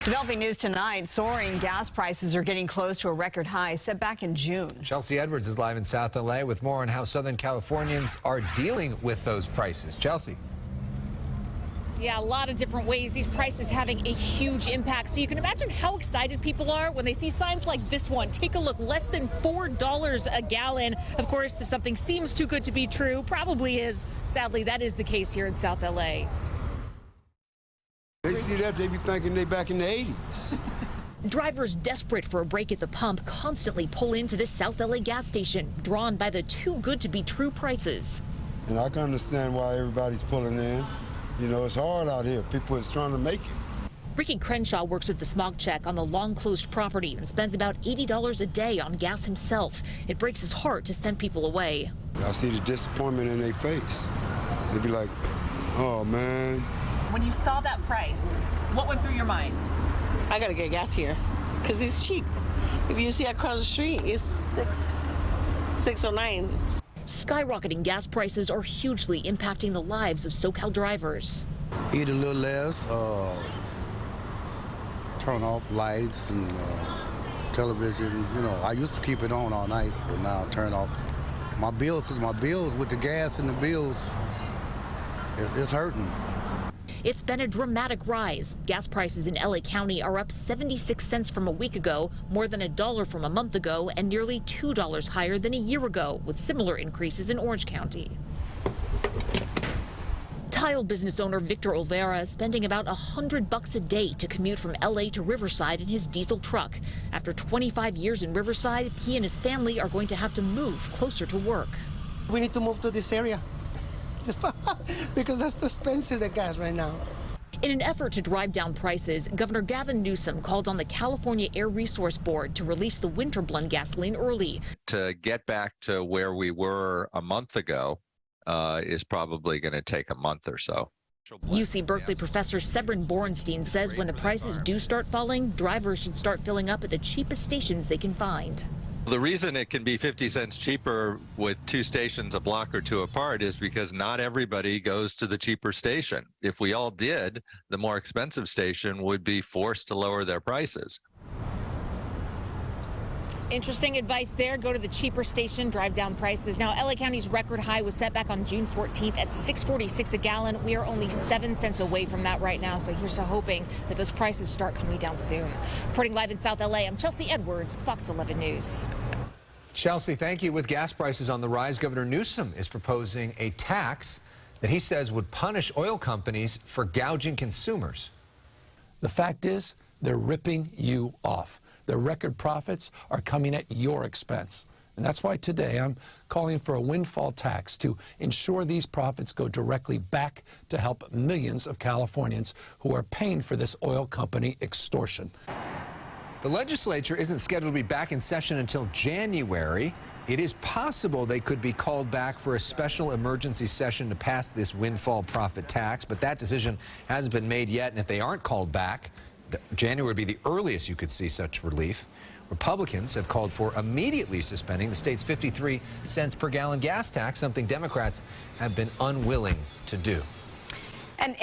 Developing news tonight, soaring gas prices are getting close to a record high set back in June. Chelsea Edwards is live in South LA with more on how Southern Californians are dealing with those prices. Chelsea. Yeah, a lot of different ways these prices having a huge impact. So you can imagine how excited people are when they see signs like this one. Take a look, less than $4 a gallon. Of course, if something seems too good to be true, probably is. Sadly, that is the case here in South LA. They see that, they be thinking they back in the 80s. Drivers desperate for a break at the pump constantly pull into this South LA gas station, drawn by the too good to be true prices. And I can understand why everybody's pulling in. You know, it's hard out here. People is trying to make it. Ricky Crenshaw works at the smog check on the long-closed property and spends about $80 a day on gas himself. It breaks his heart to send people away. I see the disappointment in their face. They be like, oh, man. When you saw that price, what went through your mind? I gotta get gas here because it's cheap. If you see across the street, it's $6.09. Skyrocketing gas prices are hugely impacting the lives of SoCal drivers. Eat a little less, turn off lights and television. You know, I used to keep it on all night, but now I turn off my bills because my bills with the gas and the bills, it's hurting. It's been a dramatic rise. Gas prices in LA County are up 76 cents from a week ago, more than $1 from a month ago, and nearly $2 higher than a year ago, with similar increases in Orange County. Tile business owner Victor Olvera is spending about $100 a day to commute from LA to Riverside in his diesel truck. After 25 years in Riverside, he and his family are going to have to move closer to work. We need to move to this area. Because that's too expensive, the gas right now. In an effort to drive down prices, Governor Gavin Newsom called on the California Air Resource Board to release the winter blend gasoline early. To get back to where we were a month ago is probably going to take a month or so. UC Berkeley professor Severin Borenstein says when the prices do start falling, drivers should start filling up at the cheapest stations they can find. The reason it can be 50 cents cheaper with two stations a block or two apart is because not everybody goes to the cheaper station. If we all did, the more expensive station would be forced to lower their prices. Interesting advice there. Go to the cheaper station, drive down prices. Now, LA County's record high was set back on June 14th at $6.46 a gallon. We are only 7 cents away from that right now. So here's to hoping that those prices start coming down soon. Reporting live in South LA, I'm Chelsea Edwards, Fox 11 News. Chelsea, thank you. With gas prices on the rise, Governor Newsom is proposing a tax that he says would punish oil companies for gouging consumers. The fact is, they're ripping you off. Their record profits are coming at your expense. And that's why today I'm calling for a windfall tax to ensure these profits go directly back to help millions of Californians who are paying for this oil company extortion. The legislature isn't scheduled to be back in session until January. It is possible they could be called back for a special emergency session to pass this windfall profit tax, but that decision hasn't been made yet. And if they aren't called back, January would be the earliest you could see such relief. Republicans have called for immediately suspending the state's 53 cents per gallon gas tax, something Democrats have been unwilling to do. And